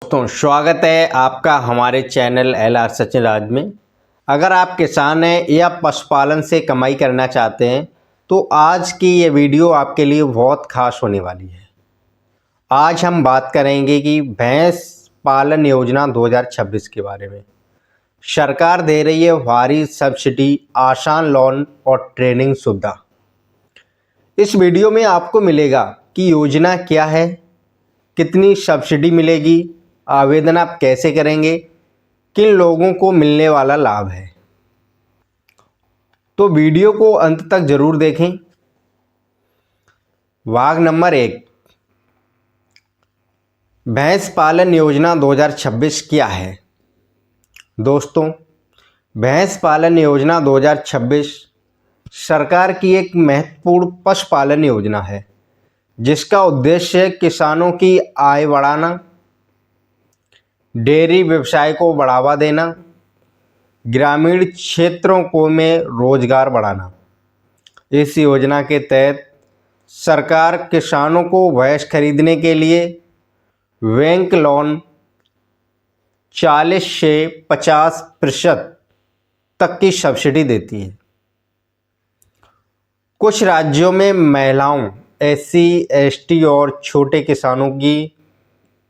दोस्तों स्वागत है आपका हमारे चैनल LR सचिन राज में। अगर आप किसान हैं या पशुपालन से कमाई करना चाहते हैं तो आज की ये वीडियो आपके लिए बहुत खास होने वाली है। आज हम बात करेंगे कि भैंस पालन योजना 2026 के बारे में। सरकार दे रही है भारी सब्सिडी, आसान लोन और ट्रेनिंग सुविधा। इस वीडियो में आपको मिलेगा कि योजना क्या है, कितनी सब्सिडी मिलेगी, आवेदन आप कैसे करेंगे, किन लोगों को मिलने वाला लाभ है। तो वीडियो को अंत तक जरूर देखें। भाग नंबर 1, भैंस पालन योजना 2026 क्या है। दोस्तों, भैंस पालन योजना 2026 सरकार की एक महत्वपूर्ण पशुपालन योजना है जिसका उद्देश्य किसानों की आय बढ़ाना, डेयरी व्यवसाय को बढ़ावा देना, ग्रामीण क्षेत्रों को में रोजगार बढ़ाना। इस योजना के तहत सरकार किसानों को भैंस खरीदने के लिए बैंक लोन 40 से 50% तक की सब्सिडी देती है। कुछ राज्यों में महिलाओं, SC, ST और छोटे किसानों की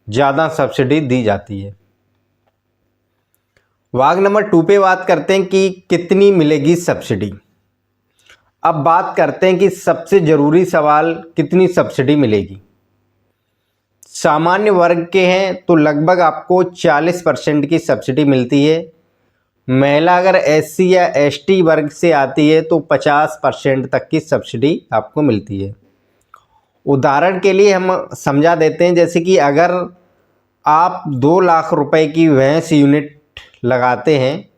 ज़्यादा सब्सिडी दी जाती है। भाग नंबर 2 पे बात करते हैं कि कितनी मिलेगी सब्सिडी। अब बात करते हैं कि सबसे ज़रूरी सवाल, कितनी सब्सिडी मिलेगी। सामान्य वर्ग के हैं तो लगभग आपको 40% की सब्सिडी मिलती है। महिला अगर SC या ST वर्ग से आती है तो 50% तक की सब्सिडी आपको मिलती है। उदाहरण के लिए हम समझा देते हैं, जैसे कि अगर आप 2 लाख रुपए की भैंस यूनिट लगाते हैं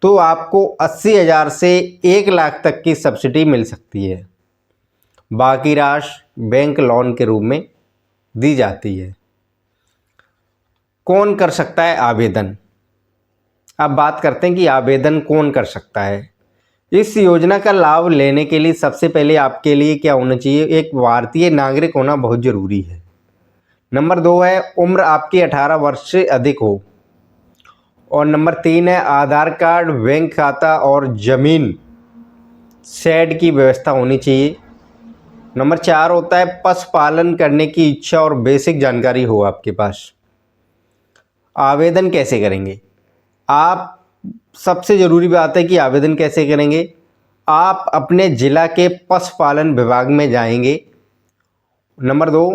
तो आपको 80,000 से 1 लाख तक की सब्सिडी मिल सकती है। बाकी राशि बैंक लोन के रूप में दी जाती है। कौन कर सकता है आवेदन। अब बात करते हैं कि आवेदन कौन कर सकता है। इस योजना का लाभ लेने के लिए सबसे पहले आपके लिए क्या होना चाहिए, एक भारतीय नागरिक होना बहुत ज़रूरी है। नंबर 2 है उम्र आपकी 18 वर्ष से अधिक हो। और नंबर 3 है आधार कार्ड, बैंक खाता और ज़मीन शेड की व्यवस्था होनी चाहिए। नंबर 4 होता है पशुपालन करने की इच्छा और बेसिक जानकारी हो आपके पास। आवेदन कैसे करेंगे आप, सबसे ज़रूरी बात है कि आवेदन कैसे करेंगे। आप अपने ज़िला के पशुपालन विभाग में जाएंगे। नंबर 2,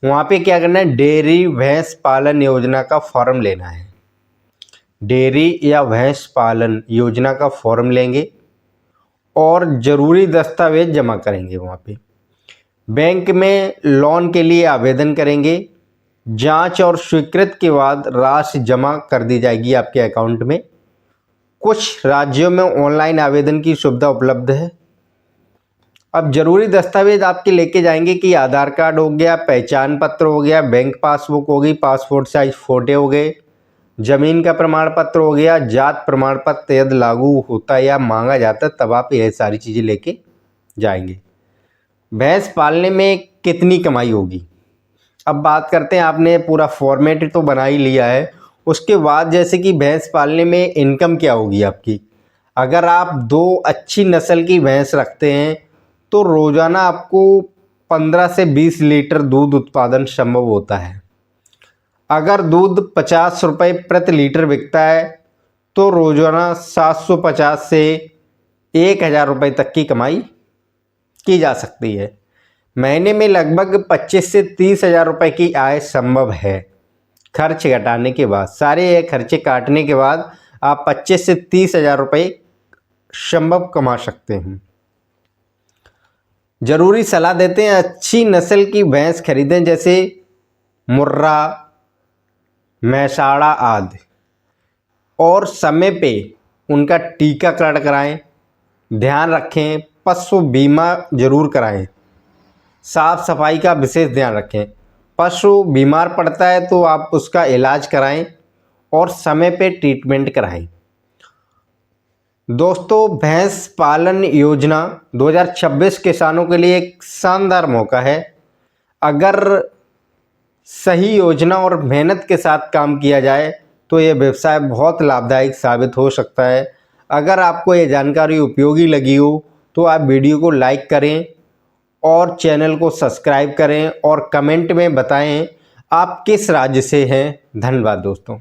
वहाँ पे क्या करना है, डेयरी भैंस पालन योजना का फॉर्म लेना है। डेयरी या भैंस पालन योजना का फॉर्म लेंगे और ज़रूरी दस्तावेज जमा करेंगे। वहाँ पे बैंक में लोन के लिए आवेदन करेंगे। जांच और स्वीकृत के बाद राशि जमा कर दी जाएगी आपके अकाउंट में। कुछ राज्यों में ऑनलाइन आवेदन की सुविधा उपलब्ध है। अब जरूरी दस्तावेज आपके लेके जाएंगे कि आधार कार्ड हो गया, पहचान पत्र हो गया, बैंक पासबुक हो गई, पासपोर्ट साइज फोटो हो गए, जमीन का प्रमाण पत्र हो गया, जात प्रमाण पत्र यदि लागू होता है या मांगा जाता है तब आप ये सारी चीज़ें लेके जाएंगे। भैंस पालने में कितनी कमाई होगी। अब बात करते हैं, आपने पूरा फॉर्मेट तो बना ही लिया है, उसके बाद जैसे कि भैंस पालने में इनकम क्या होगी आपकी। अगर आप 2 अच्छी नस्ल की भैंस रखते हैं तो रोज़ाना आपको 15 से 20 लीटर दूध उत्पादन संभव होता है। अगर दूध 50 रुपये प्रति लीटर बिकता है तो रोज़ाना 750 से 1000 रुपये तक की कमाई की जा सकती है। महीने में लगभग 25 से 30,000 रुपये की आय संभव है। खर्च घटाने के बाद, सारे ये खर्चे काटने के बाद आप 25 से 30,000 रुपये संभव कमा सकते हैं। ज़रूरी सलाह देते हैं अच्छी नस्ल की भैंस खरीदें, जैसे मुर्रा, मैसाड़ा आदि, और समय पे उनका टीकाकरण कराएं। ध्यान रखें पशु बीमा जरूर कराएं। साफ सफाई का विशेष ध्यान रखें। पशु बीमार पड़ता है तो आप उसका इलाज कराएं और समय पे ट्रीटमेंट कराएं। दोस्तों, भैंस पालन योजना 2026 किसानों के लिए एक शानदार मौका है। अगर सही योजना और मेहनत के साथ काम किया जाए तो ये व्यवसाय बहुत लाभदायक साबित हो सकता है। अगर आपको ये जानकारी उपयोगी लगी हो तो आप वीडियो को लाइक करें और चैनल को सब्सक्राइब करें और कमेंट में बताएं आप किस राज्य से हैं। धन्यवाद दोस्तों।